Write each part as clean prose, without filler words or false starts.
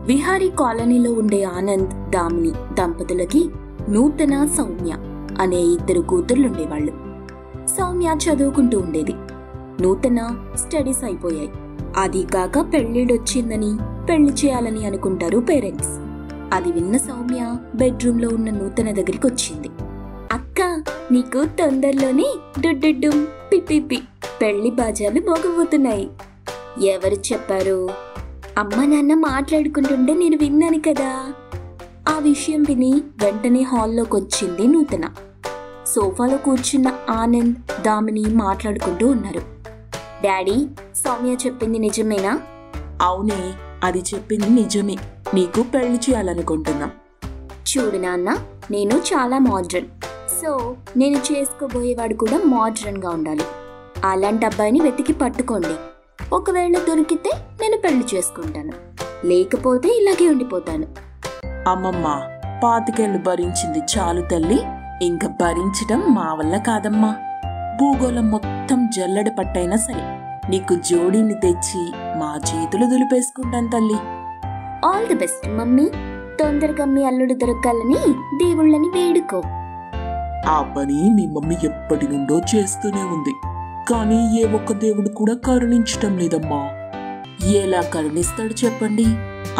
విహారీ కాలనీలో ఉండే ఆనంద్, దామిని దంపతులకి నూతన, సౌమ్య అనే 2 కూతుర్లుండేవాళ్ళు. సౌమ్య చదువుకుంటూ ఉండేది. నూతన స్టడీస్ అయిపోయాయి. అది కాక పెళ్ళిడొచ్చిందని పెళ్లి చేయాలని అనుకుంటారు పేరెంట్స్. అది విన్న సౌమ్య బెడ్రూమ్లో ఉన్న నూతన దగ్గరికి వచ్చింది. అక్క, నీకు తొందరలోనే డుడ్డుడ్డు పిప్పి పెళ్లి బాజాలు మోగబోతున్నాయి. ఎవరు చెప్పారు? అమ్మ నాన్న మాట్లాడుకుంటుంటే నేను విన్నాను కదా. ఆ విషయం విని వెంటనే హాల్లోకి వచ్చింది నూతన. సోఫాలో కూర్చున్న ఆనంద్, దామిని మాట్లాడుకుంటూ ఉన్నారు. డాడీ, సౌమ్య చెప్పింది నిజమేనా? అవునే, అది చెప్పింది నిజమే. నీకు పెళ్లి చేయాలనుకుంటున్నాం. చూడు నాన్న, నేను చాలా మోడ్రన్. సో నేను చేసుకోబోయేవాడు కూడా మోడ్రన్గా ఉండాలి. అలాంటి అబ్బాయిని వెతికి పట్టుకోండి. ఒకవేళ దొరికితే నేను పెళ్లి చేసుకుంటాను, లేకపోతే ఇలాగే ఉండిపోతాను. అమ్మమ్మ, 25 ఏళ్ళు భరించింది చాలు తల్లి. ఇంకా భరించడం మా వల్ల కాదమ్మా. భూగోళం మొత్తం జల్లెడ పట్టైనా సరే నీకు జోడీని తెచ్చి మా చేతులు దులిపేసుకుంటాను తల్లి. All the best mummy. తొందరగా మీ అల్లుడు దొరకాలని దేవుళ్ళని వేడుకో. ఆ పని మీ మమ్మీ ఎప్పటి నుండో చేస్తూనే ఉంది, కానీ ఏ ఒక్క దేవుడు కూడా కరుణించటం లేదమ్మా. ఎలా కరుణిస్తాడు చెప్పండి?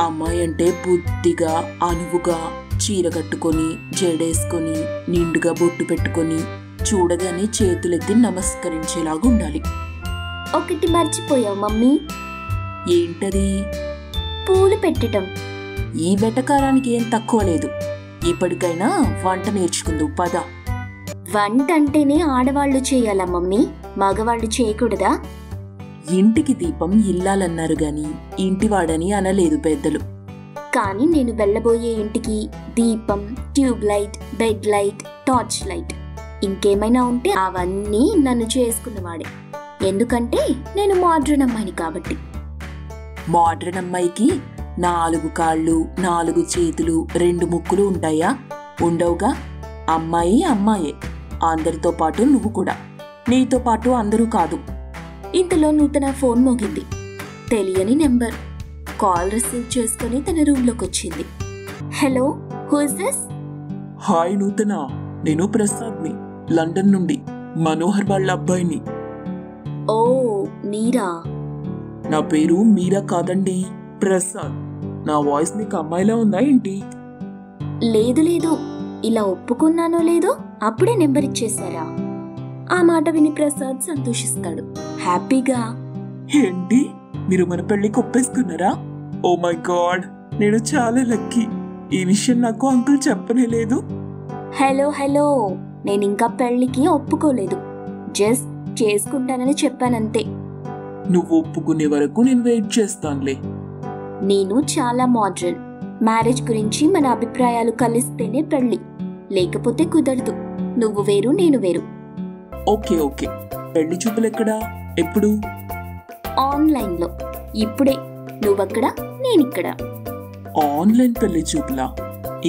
అమ్మాయి అంటే బుద్ధిగా, అనువుగా, చీర కట్టుకొని, జడేసుకొని, నిండుగా బొట్టు పెట్టుకొని, చూడగానే చేతులెత్తి నమస్కరించేలాగా ఉండాలి. ఒకటి మర్చిపోయావు మమ్మీ. ఏంటది? పూలు పెట్టడం. ఈ వెటకారానికి ఏం తక్కువ లేదు. ఇప్పటికైనా వంట నేర్చుకుందు పద. వంట అంటేనే ఆడవాళ్లు చేయాలా మమ్మీ, మగవాళ్ళు చేయకూడదా? ఇంటికి దీపం ఇల్లాలన్నారు గాని ఇంటివాడని అనలేదు పెద్దలు. కానీ నేను వెళ్ళబోయే ఇంటికి దీపం, tube light, bed light, torch light, ఇంకేమైనా ఉంటే అవన్నీ నన్ను చేసుకున్నవాడే. ఎందుకంటే నేను మోడ్రన్ అమ్మాయిని కాబట్టి. మోడ్రన్ అమ్మాయికి 4 కాళ్ళు, 4 చేతులు, 2 ముక్కులు ఉంటాయా? ఉండవుగా. అమ్మాయి అమ్మాయే, అందరితో పాటు నువ్వు కూడా. నీతో పాటు అందరూ కాదు. ఇంతలో నూతన ఫోన్ మోగింది. తెలియని నెంబర్. కాల్ రిసీవ్ చేసుకుని తన రూమ్లోకి వచ్చింది. Hello, who is this? Hi నూతన, నేను ప్రసాద్ని, లండన్ నుండి. మనోహర్ వాళ్ళ అబ్బాయిని. ఓ, మీరా? నా పేరు మీరా కాదండి, ప్రసాద్. నా వాయిస్ నీకు అమ్మాయిలా ఉందా ఏంటి? లేదు లేదు, ఇలా ఒప్పుకున్నానో లేదో అప్పుడే నెంబర్ ఇచ్చేశారా? ఆ మాట విని ప్రసాద్ సంతోషిస్తాడు హ్యాపీగా. ఏంటి, మీరు మన పెళ్లికి ఒప్పేసుకున్నారా? ఓ మై గాడ్, నేను చాలా లక్కీ. ఈ విషయం నాకు అంకుల్ చెప్పనే లేదు. హలో హలో, నేను ఇంకా పెళ్లికి ఒప్పుకోలేదు. జస్ట్ చేసుకుంటానని చెప్పానంతే. నువ్వు ఒప్పుకునే వరకు నేను వెయిట్ చేస్తానులే. నేను చాలా మోడ్రన్. మ్యారేజ్ గురించి మన అభిప్రాయాలు కలిస్తేనే పెళ్లి, లేకపోతే కుదరదు. నువ్వు వేరు, నేను వేరు. ఓకే ఓకే, పెళ్లి చూపులు ఎక్కడా, ఎప్పుడు? ఆన్లైన్లో. ఇప్పుడే. నువ్వక్కడ, నేనిక్కడ. ఆన్లైన్ పెళ్లి చూపులా?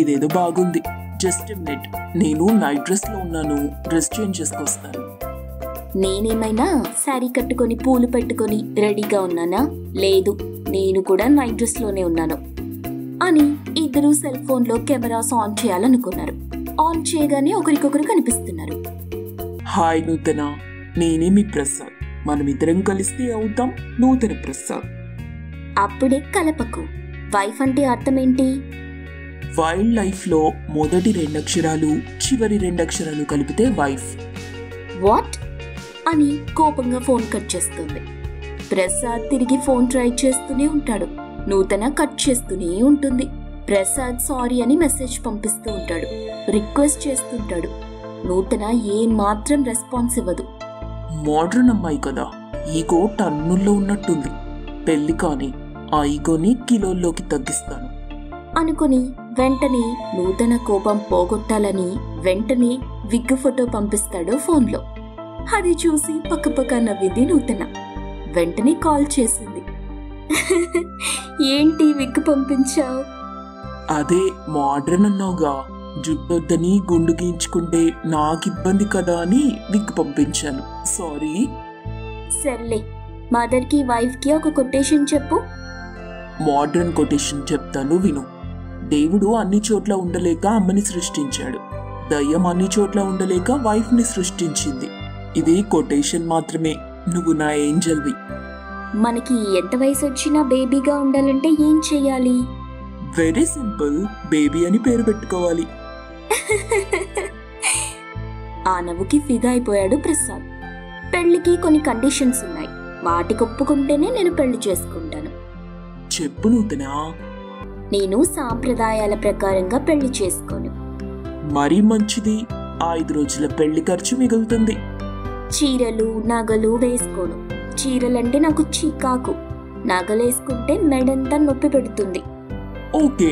ఇదేదో బాగుంది. జస్ట్ మినిట్, నేను నైట్ డ్రెస్ లో ఉన్నాను, డ్రెస్ చేంజ్ చేసుకొస్తాను. నేనేమైనా శారీ కట్టుకొని పూలు పెట్టుకొని రెడీగా ఉన్నానా? లేదు, నేను కూడా నైట్ డ్రెస్ లోనే ఉన్నాను అని ఇద్దరు సెల్ ఫోన్ లో కెమెరాస్ ఆన్ చేయాలనుకున్నారు. ఆన్ చేయగానే ఒకరికొకరు కనిపిస్తున్నారు. హాయ్ నూతన, నేనే మీ ప్రసాద్. మనమిద్దరం కలిస్తే అవుతాం నూతన ప్రసాద్. అప్పుడే కలపకు. వైఫ్ అంటే అర్థం ఏంటి? వైల్డ్ లైఫ్ లో మొదటి 2 అక్షరాలు, చివరి 2 అక్షరాలు కలిపితే వైఫ్. వాట్ అని కోపంగా ఫోన్ కట్ చేస్తుంది. ప్రసాద్ తిరిగి ఫోన్ ట్రై చేస్తూనే ఉంటాడు. నూతన కట్ చేస్తూనే ఉంటుంది. ప్రసాద్ సారీ అని మెసేజ్ పంపిస్తూ ఉంటాడు, రిక్వెస్ట్ చేస్తుంటాడు. నూతన ఏం మాత్రం రెస్పాన్స్ ఇవ్వదు. మోడ్రన్ అమ్మాయి కదా, ఈగో టన్నుల్లో ఉన్నట్టుంది. పెళ్లి కానీ ఆ ఈగోని కిలోల్లోకి తగ్గిస్తాను అనుకుని వెంటనే నూతన కోపం పోగొట్టాలని వెంటనే విగ్గు ఫోటో పంపిస్తాడు ఫోన్లో. అది చూసి పక్కపక్క నవ్వింది నూతన. వెంటనే కాల్ చేసింది. ఏంటి విగ్గు పంపించావు? అదే మోడ్రన్ అన్నావుగా, జుట్టొద్దని గుండు గీయించుకుంటే నాకు ఇబ్బంది కదా అని విగ్ పంపించాను. సారీ. సర్లే, మదర్కి వైఫ్కి ఒక కొటేషన్ చెప్పు. మోడ్రన్ కొటేషన్ చెప్తాను విను. దేవుడు అన్ని చోట్ల ఉండలేక అమ్మని సృష్టించాడు. దయ్యం అన్ని చోట్ల ఉండలేక వైఫ్ని సృష్టించింది. ఇది కొటేషన్ మాత్రమే. నువ్వు నా ఏంజల్వి. మనకి ఎంత వయసు వచ్చినా బేబీగా ఉండాలంటే ఏం చెయ్యాలి? Very simple. బేబీ అని పేరు పెట్టుకోవాలి. ఆ నవ్వుకి ఫిదా అయిపోయాడు ప్రసాద్. పెళ్లికి కొన్ని కండిషన్స్ ఉన్నాయి. వాటికి ఒప్పుకుంటేనే నేను పెళ్లి చేసుకుంటాను. చెప్పు నూతనా. నేను సాంప్రదాయాల ప్రకారంగా పెళ్లి చేసుకోను. మరీ మంచిది. 5 రోజుల పెళ్లి ఖర్చు మిగులుతుంది. చీరలు నగలు వేసుకోను. చీరలంటే నాకు చికాకు. నగలేసుకుంటే మెడంతా నొప్పి పెడుతుంది. ఓకే,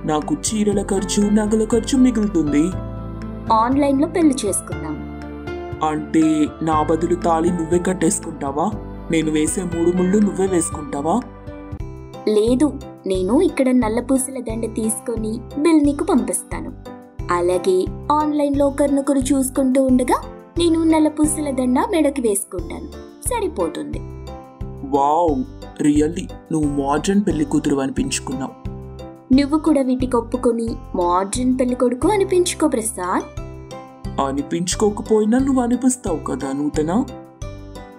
నాకు చీరల ఖర్చు నగల ఖర్చు మిగులుతుంది. ఆన్లైన్లో పెళ్లి చేసుకుందాం. అంటే నా బదులు తాళి నువ్వే కట్టేసుకుంటావా? నేను వేసే 3 ముళ్ళు నువ్వే వేసుకుంటావా? లేదు, నేను ఇక్కడ నల్లపూసల దండ తీసుకొని బిల్ నీకు పంపిస్తాను. అలాగే ఆన్లైన్లో ఒకరినొకరు చూసుకుంటూ ఉండగా నేను నల్లపూసల దండ మెడకి వేసుకుంటాను. సరిపోతుంది. వావ్, రియల్లీ నువ్వు మోడ్రన్ పెళ్లి కూతురు అనిపించుకున్నావు. నువ్వు కూడా వీటికి ఒప్పుకొని మోడ్రన్ పెళ్లి కొడుకు అనిపించుకో ప్రసాద్. అనిపించుకోకపోయినా నువ్వు అనిపిస్తావు కదా నూతన.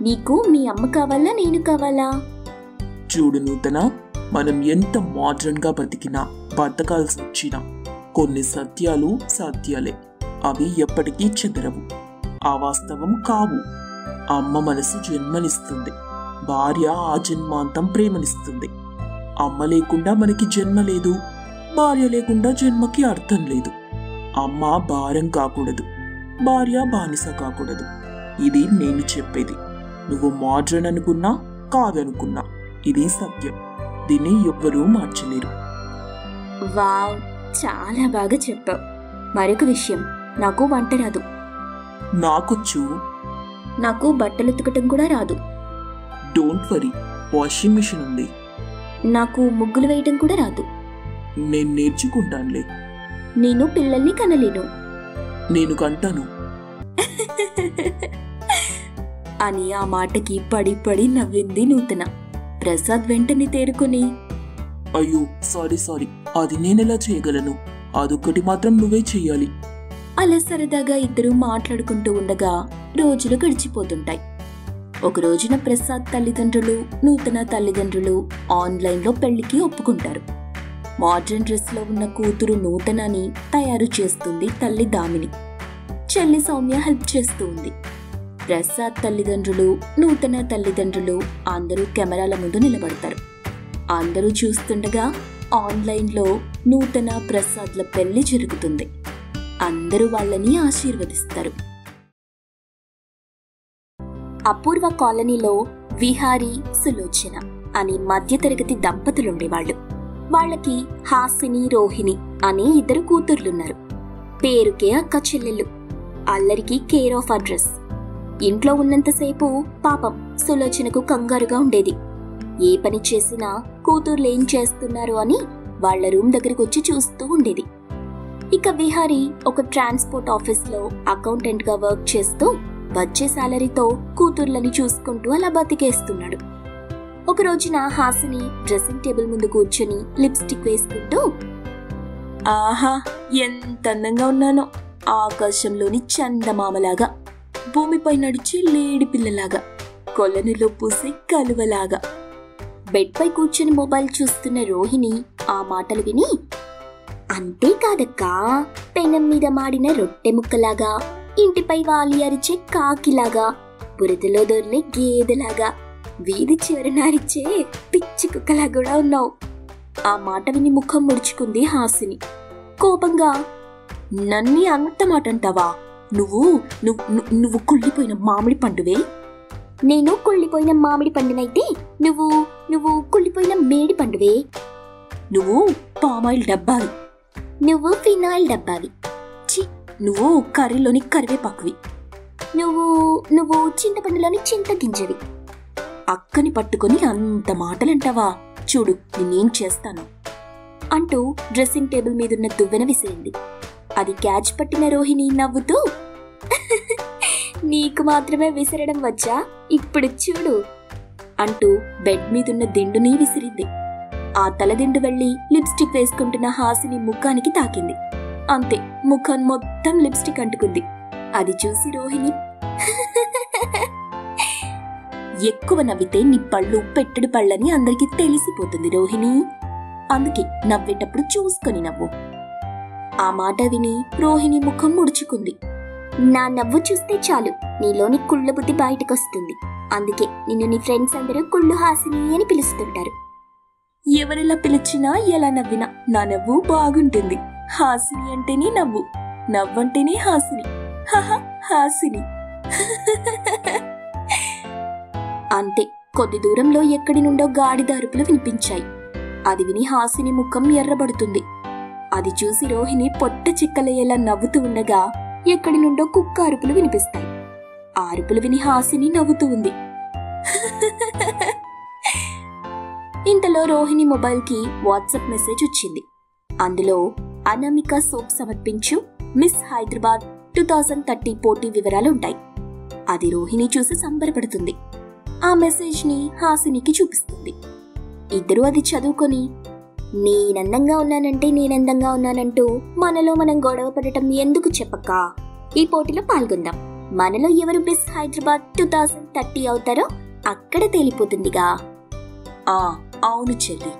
నీకు మీ అమ్మ కావాలా నేను కావాలా? చూడు నూతన, మనం ఎంత మోడ్రన్ గా బతకాల్సి వచ్చినా కొన్ని సత్యాలు సత్యాలే. అవి ఎప్పటికీ చెదరవు. అవాస్తవం కావు. అమ్మ మనసు జన్మనిస్తుంది. భార్య ఆ జన్మాంతం ప్రేమనిస్తుంది. అమ్మ లేకుండా మనకి జన్మ లేదు. భార్య లేకుండా జన్మకి అర్థం లేదు. అమ్మ భారం కాకూడదు. భార్య బానిస కాకూడదు. ఇది నేను చెప్పేది. నువ్వు మోడ్రన్ అనుకున్నా కాదనుకున్నా ఇది సత్యం. దీన్ని ఎవ్వరూ మార్చలేరు. వావ్, చాలా బాగా చెప్పావు. మరొక విషయం, నాకు వంట రాదు. నాకొచ్చు. నాకు బట్టలు ఉతకటం కూడా రాదు. డోంట్ వరీ, వాషింగ్ మిషన్ ఉంది. నాకు ముగ్గులు వేయటం కూడా రాదు. నేను నేర్చుకుంటానులే. నేను పిల్లల్ని కనలేను. నేను కంటాను అని ఆ మాటకి పడి పడి నవ్వింది నూతన. ప్రసాద్ వెంటనే తేరుకుని, అయ్యో సారీ, అది నేనెలా చేయగలను? అదొక్కటి మాత్రం నువ్వే చెయ్యాలి. అలా సరదాగా ఇద్దరు మాట్లాడుకుంటూ ఉండగా రోజులు గడిచిపోతుంటాయి. ఒక రోజున ప్రసాద్ తల్లిదండ్రులు నూతన తల్లిదండ్రులు ఆన్లైన్లో పెళ్లికి ఒప్పుకుంటారు. మోడ్రన్ డ్రెస్లో ఉన్న కూతురు నూతనని తయారు చేస్తుంది తల్లి దామిని. చెల్లి సౌమ్య హెల్ప్ చేస్తూ ఉంది. ప్రసాద్ తల్లిదండ్రులు నూతన తల్లిదండ్రులు అందరూ కెమెరాల ముందు నిలబడతారు. అందరూ చూస్తుండగా ఆన్లైన్లో నూతన ప్రసాద్ల పెళ్లి జరుగుతుంది. అందరూ వాళ్ళని ఆశీర్వదిస్తారు. అపూర్వ కాలనీలో విహారీ సులోచన అనే మధ్యతరగతి దంపతులుండేవాళ్లు. వాళ్ళకి హాసిని రోహిణి అనే 2 కూతుర్లున్నారు. పేరుకే అక్క చెల్లెళ్ళు. అల్లరికి కేర్ ఆఫ్ అడ్రస్. ఇంట్లో ఉన్నంతసేపు పాపం సులోచనకు కంగారుగా ఉండేది. ఏ పని చేసినా కూతుర్లేం చేస్తున్నారు అని వాళ్ల రూమ్ దగ్గరికి వచ్చి చూస్తూ ఉండేది. ఇక విహారీ ఒక ట్రాన్స్పోర్ట్ ఆఫీస్లో అకౌంటెంట్గా వర్క్ చేస్తూ వచ్చే శాలరీతో కూతుర్లని చూసుకుంటూ అలా బతికేస్తున్నాడు. ఒక రోజున హాసిని డ్రెస్సింగ్ టేబుల్ ముందు కూర్చొని లిప్స్టిక్ వేసుకుంటూ, ఆహా ఎంత అందంగా ఉన్నానో, ఆకాశంలోని చందమామలాగా, భూమిపై నడిచే లేడి పిల్లలాగా, కొలనులో పూసే కలువలాగా. బెడ్ పై కూర్చొని మొబైల్ చూస్తున్న రోహిణి ఆ మాటలు విని, అంతేకాదక్కా, పెనం మీద మాడిన రొట్టె ముక్కలాగా, ఇంటిపై వాలి అరిచే కాకిలాగా, బురదలో దొర్లే గేదెలాగా, వీధి చివరి నారిచ్చే పిచ్చి కుక్కలా కూడా ఉన్నావు. ఆ మాట విని ముఖం ముడుచుకుంది హాసిని. కోపంగా, నన్ని అంత మాట అంటావా? నువ్వు కుళ్ళిపోయిన మామిడి పండువే. నేను కుళ్ళిపోయిన మామిడి పండునైతే నువ్వు కుళ్ళిపోయిన మేడి పండువే. నువ్వు పామాయిల్ డబ్బావి. నువ్వు ఫినాయిల్ డబ్బావి. చి, నువ్వు కర్రీలోని కరివేపాకువి. నువ్వు చింతపండులోని చింత గింజవి. అక్కని పట్టుకొని అంత మాటలంటావా? చూడు నేనేం చేస్తాను అంటూ డ్రెస్సింగ్ టేబుల్ మీదున్న దువ్వెన విసిరింది. అది క్యాచ్ పట్టిన రోహిణి నవ్వుతూ, నీకు మాత్రమే విసిరడం వచ్చా? ఇప్పుడు చూడు అంటూ బెడ్ మీదున్న దిండుని విసిరింది. ఆ తలదిండు వెళ్లి లిప్స్టిక్ వేసుకుంటున్న హాసిని ముఖానికి తాకింది. అంతే, ముఖం మొత్తం లిప్స్టిక్ అంటుకుంది. అది చూసి రోహిణి ఎక్కువ నవ్వితే నీ పళ్ళు పెట్టెడు పళ్ళని అందరికీ తెలిసిపోతుంది రోహిణి, అందుకే నవ్వేటప్పుడు చూసుకొని నవ్వు. ఆ మాట విని రోహిణి ముఖం ముడుచుకుంది. నా నవ్వు చూస్తే చాలు నీలోని కుళ్ళ బుద్ధి బయటకొస్తుంది. అందుకే నిన్ను నీ ఫ్రెండ్స్ అందరూ కుళ్ళు హాసిని అని పిలుస్తుంటారు. ఎవరెలా పిలిచినా ఎలా నవ్వినా నా నవ్వు బాగుంటుంది. హాసిని అంటేనే నవ్వు, నవ్వంటేనే హాసిని. హాసిని. అంతే, కొద్ది దూరంలో ఎక్కడి నుండో గాడిద అరుపులు వినిపించాయి. అది విని హాసిని ముఖం ఎర్రబడుతుంది. అది చూసి రోహిణి పొట్ట చిక్కలయ్యేలా నవ్వుతూ ఉండగా ఎక్కడి నుండో కుక్క అరుపులు వినిపిస్తాయి. ఆ అరుపులు విని హాసిని నవ్వుతూ ఉంది. ఇంతలో రోహిణి మొబైల్కి వాట్సాప్ మెసేజ్ వచ్చింది. అందులో అనామిక సోప్ సమర్పించు మిస్ హైదరాబాద్ 2030 పోటీ వివరాలు ఉంటాయి. అది రోహిణి చూసి సంబరపడుతుంది. ఆ మెసేజ్ ని హాసినికి చూపిస్తుంది. ఇద్దరూ అది చదువుకొని, నేనందంగా ఉన్నానంటే నేనందంగా ఉన్నానంటూ మనలో మనం గొడవ పడటం ఎందుకు చెప్పక ఈ పోటీలో పాల్గొందాం. మనలో ఎవరు మిస్ హైదరాబాద్ 2030 అవుతారో అక్కడ తేలిపోతుందిగా. అవును చెల్లి.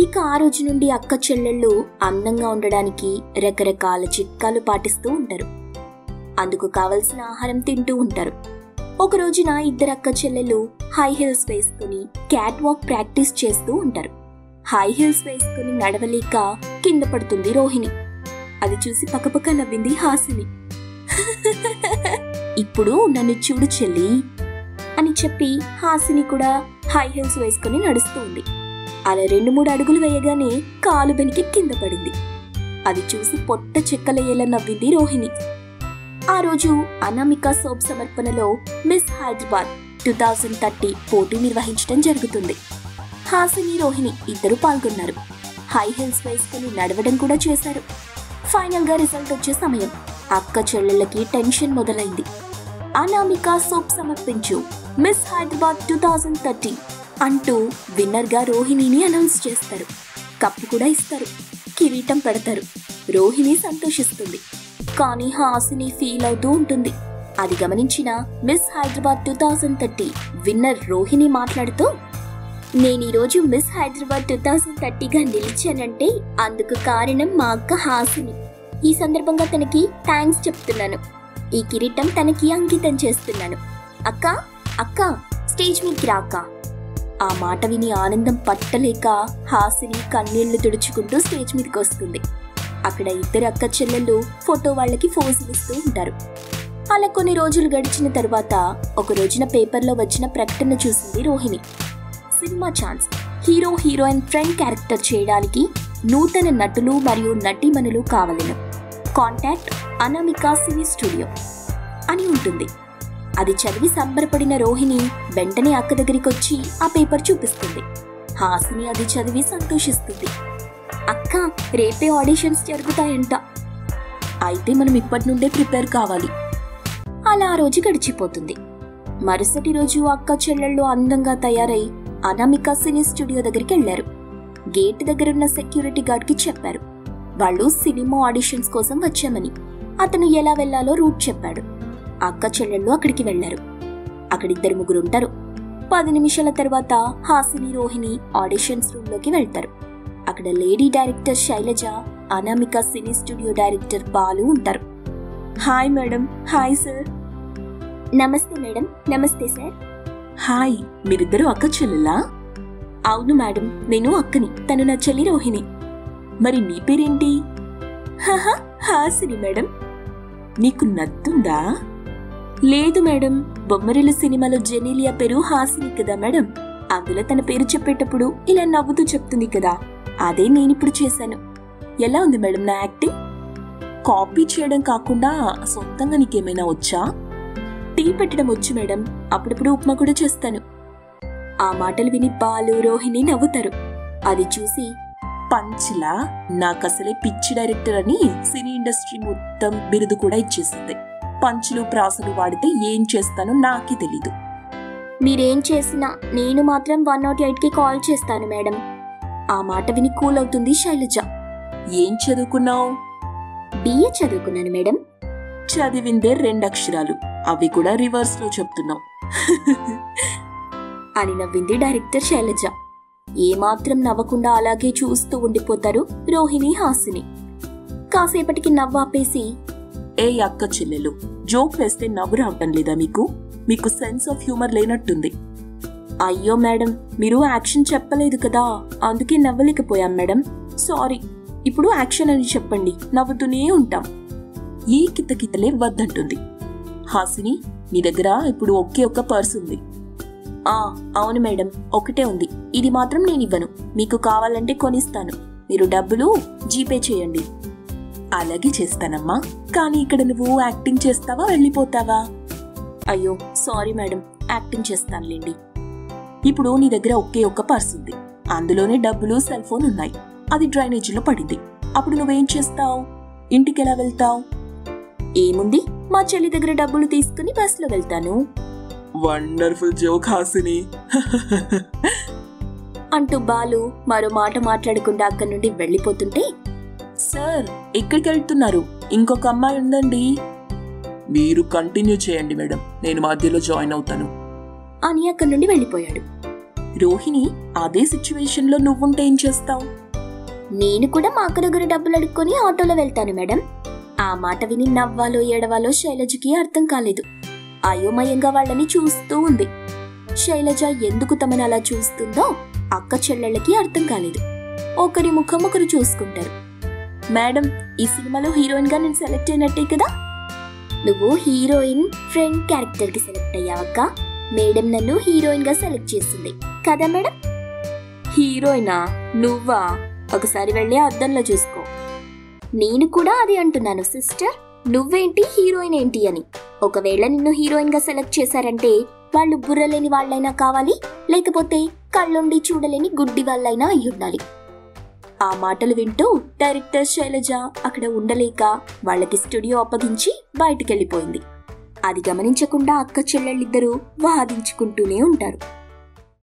ఇక ఆ రోజు నుండి అక్క చెల్లెళ్ళు అందంగా ఉండడానికి రకరకాల చిట్కాలు పాటిస్తూ ఉంటారు. అందుకు కావలసిన ఆహారం తింటూ ఉంటారు. ఒక రోజున ఇద్దరు అక్క చెల్లెళ్ళు హై హీల్స్ వేసుకుని క్యాట్ వాక్ ప్రాక్టీస్ చేస్తూ ఉంటారు. హై హీల్స్ వేసుకుని నడవలేక కింద పడుతుంది రోహిణి. అది చూసి పక్కపక్క నవ్వింది హాసిని. ఇప్పుడు నన్ను చూడు చెల్లి అని చెప్పి హాసిని కూడా హై హీల్స్ వేసుకుని నడుస్తూ ఉంది. అలా 2-3 అడుగులు వేయగానే కాలు బెనికి కింద పడింది. అది చూసి పొట్ట చెక్కలయ్యేలా నవ్వింది రోహిణి. ఆ రోజు అనామిక సోప్ సమర్పణలో మిస్ హైదరాబాద్ 2030 పోటీ నిర్వహించడం జరుగుతుంది. హాసిని రోహిణి ఇద్దరు పాల్గొన్నారు. హై హీల్స్ వేసుకుని నడవడం కూడా చేశారు. ఫైనల్ గా రిజల్ట్ వచ్చే సమయం అక్క చెల్లెళ్ళకి టెన్షన్ మొదలైంది. అనామిక సోప్ సమర్పించు మిస్ హైదరాబాద్ 2030 అంటూ విన్నర్ గా రోహిణిని అనౌన్స్ చేస్తారు. కప్పు కూడా ఇస్తారు, కిరీటం పెడతారు. రోహిణి సంతోషిస్తుంది. కానీ హాసిని ఫీల్ అవుతూ ఉంటుంది. అది గమనించిన మిస్ హైదరాబాద్ 2030 విన్నర్ రోహిణి మాట్లాడుతూ, నేను ఈరోజు మిస్ హైదరాబాద్ 2030గా నిలిచానంటే అందుకు కారణం మా అక్క హాసిని. ఈ సందర్భంగా తనకి థ్యాంక్స్ చెప్తున్నాను. ఈ కిరీటం తనకి అంకితం చేస్తున్నాను. అక్క అక్క స్టేజ్ మీదకి రాక. ఆ మాట విని ఆనందం పట్టలేక హాసిని కన్నీళ్లు తుడుచుకుంటూ స్టేజ్ మీదకి వస్తుంది. అక్కడ ఇద్దరు అక్క చెల్లెళ్ళు ఫోటో వాళ్ళకి ఫోజులు ఇస్తూ ఉంటారు. అలా కొన్ని రోజులు గడిచిన తర్వాత ఒక రోజున పేపర్లో వచ్చిన ప్రకటన చూసింది Rohini. Cinema chance, hero heroine friend character చేయడానికి నూతన నటులు మరియు నటీమణులు కావాలను. కాంటాక్ట్ అనామిక సినీ స్టూడియో అని ఉంటుంది. అది చదివి సంబరపడిన రోహిణి వెంటనే అక్క దగ్గరికి వచ్చి ఆ పేపర్ చూపిస్తుంది. హాసిని అది చదివి సంతోషిస్తుంది. అక్క, రేపే ఆడిషన్స్ జరుగుతాయంట. అయితే మనం ఇప్పటి నుండే ప్రిపేర్ కావాలి. అలా ఆ రోజు గడిచిపోతుంది. మరుసటి రోజు అక్క చెల్లెళ్ళు అందంగా తయారై అనామిక సినీ స్టూడియో దగ్గరికి వెళ్లారు. గేట్ దగ్గరున్న సెక్యూరిటీ గార్డ్ కి చెప్పారు వాళ్ళు సినిమా ఆడిషన్స్ కోసం వచ్చామని. అతను ఎలా వెళ్లాలో రూట్ చెప్పాడు. అక్క చెల్లెళ్ళు అక్కడికి వెళ్లారు. అక్కడ 2-3 ఉంటారు. 10 నిమిషాల తర్వాత హాసిని రోహిణి ఆడిషన్స్ రూమ్ లోకి వెళ్తారు. అక్కడ lady director Shailaja, Anamika cine studio director Balu ఉంటారు. Hi madam. Hi sir. నమస్తే మేడం. నమస్తే సార్. హాయ్, మీరిద్దరు అక్క చెల్లెలా? అవును మేడం, నేను అక్కని, తను నా చెల్లి రోహిణి. మరి నీ పేరేంటి? హాసిని మేడం. నీకు నత్తుందా? లేదు మేడం, బొమ్మరిల్లు సినిమాలో జెనీలియా పేరు హాసిని కదా మేడం. అందులో తన పేరు చెప్పేటప్పుడు ఇలా నవ్వుతూ చెప్తుంది కదా, అదే నేనిప్పుడు చేశాను. ఎలా ఉంది మేడం నా యాక్టింగ్? కాపీ చేయడం కాకుండా సొంతంగా నీకేమైనా వచ్చా? టీ పెట్టడం వచ్చు మేడం, అప్పుడప్పుడు ఉప్మా కూడా చేస్తాను. ఆ మాటలు విని బాలు, రోహిణి నవ్వుతారు. అది చూసి, పంచిలా నాకసలే పిచ్చి డైరెక్టర్ అని సినీ ఇండస్ట్రీ మొత్తం బిరుదు కూడా ఇచ్చేసింది. పంచులు ప్రాసలు వాడితే ఏం చేస్తానో నాకే తెలీదు. మీరేం చేసినా నేను మాత్రం 108కి కాల్ చేస్తాను మేడం. ఆ మాట విని కూల్ అవుతుంది శైలజ. ఏం చదువుకున్నావు? బిఏ చదువుకున్నాను మేడం. చదివిందే 2 అక్షరాలు, అవి కూడా రివర్స్ లో చెప్తున్నావు అని నవ్వింది డైరెక్టర్ శైలజ. ఏమాత్రం నవ్వకుండా అలాగే చూస్తూ ఉండిపోతారు రోహిణి హాసిని. కాసేపటికి నవ్వు ఆపేసి, ఏ అక్క చెల్లెలు, జోక్ వేస్తే నవ్వు రావటం లేదా మీకు? మీకు సెన్స్ ఆఫ్ హ్యూమర్ లేనట్టుంది. అయ్యో మేడం, మీరు యాక్షన్ చెప్పలేదు కదా, అందుకే నవ్వలేకపోయాం మేడం. సారీ. ఇప్పుడు యాక్షన్ అని చెప్పండి, నవ్వుతూనే ఉంటాం. ఈ కితకితలే వద్దంటుంది. హాసిని, నీ దగ్గర ఇప్పుడు ఒకే ఒక్క పర్స్ ఉంది. అవును మేడం, ఒకటే ఉంది. ఇది మాత్రం నేనివ్వను. మీకు కావాలంటే కొనిస్తాను. మీరు డబ్బులు జీపే చేయండి. అలాగే చేస్తానమ్మా, కానీ ఇక్కడ నువ్వు యాక్టింగ్ చేస్తావా వెళ్ళిపోతావా? అయ్యో సారీ మేడం, యాక్టింగ్ చేస్తానులేండి. ఇప్పుడు నీ దగ్గర ఒకే ఒక్క పర్స్ ఉంది, అందులోనే డబ్బులు, సెల్ ఫోన్ ఉన్నాయి. అది డ్రైనేజీలో పడింది. అప్పుడు నువ్వేం చేస్తావు? ఇంటికెలా వెళ్తావు? ఏముంది, మా చెల్లి దగ్గర డబ్బులు తీసుకుని బస్సులో వెళ్తాను. వండర్ఫుల్ జోక్ హాసిని అంటూ బాలు మరో మాట మాట్లాడకుండా అక్కడి నుండి వెళ్ళిపోతుంటే, సార్ ఎక్కడికి వెళ్తున్నారు? ఇంకొక అమ్మాయి ఉందండి. మీరు కంటిన్యూ చేయండి మేడం, నేను మధ్యలో జాయిన్ అవుతాను అని అక్కడి నుండి వెళ్ళిపోయాడు. రోహిణి, అదే సిచ్యువేషన్ లో నువ్వుంటే ఏం చేస్తావు? నేను కూడా మా అక్క దగ్గర డబ్బులు అడుక్కొని ఆటోలో వెళ్తాను మేడం. ఆ మాట విని నవ్వాలో ఏడవాలో శైలజకి అర్థం కాలేదు. అయోమయంగా వాళ్ళని చూస్తూ ఉంది. శైలజ ఎందుకు తమను అలా చూస్తుందో అక్క చెల్లెళ్ళకి అర్థం కాలేదు. ఒకరి ముఖం ఒకరు చూసుకుంటారు. మేడం, ఈ సినిమాలో హీరోయిన్ గా నేను సెలెక్ట్ అయినట్టే కదా? నువ్వు హీరోయిన్ ఫ్రెండ్ క్యారెక్టర్ కి సెలెక్ట్ అయ్యావక్క. మేడం నన్ను హీరోయిన్ గా సెలెక్ట్ చేసింది కదా మేడం? హీరోయినా నువ్వా? ఒకసారి వెళ్ళి అద్దంలో చూసుకో. నేను కూడా అది అంటున్నాను సిస్టర్, నువ్వేంటి హీరోయిన్ ఏంటి అని. ఒకవేళ నిన్ను హీరోయిన్ గా సెలెక్ట్ చేశారంటే వాళ్ళు బుర్రలేని వాళ్ళైనా కావాలి, లేకపోతే కళ్ళుండి చూడలేని గుడ్డి వాళ్ళైనా అయ్యుండాలి. ఆ మాటలు వింటూ డైరెక్టర్ శైలజ అక్కడ ఉండలేక వాళ్ళకి స్టూడియో అప్పగించి బయటికెళ్ళిపోయింది. అది గమనించకుండా అక్క చెల్లెళ్ళిద్దరూ వాదించుకుంటూనే ఉంటారు.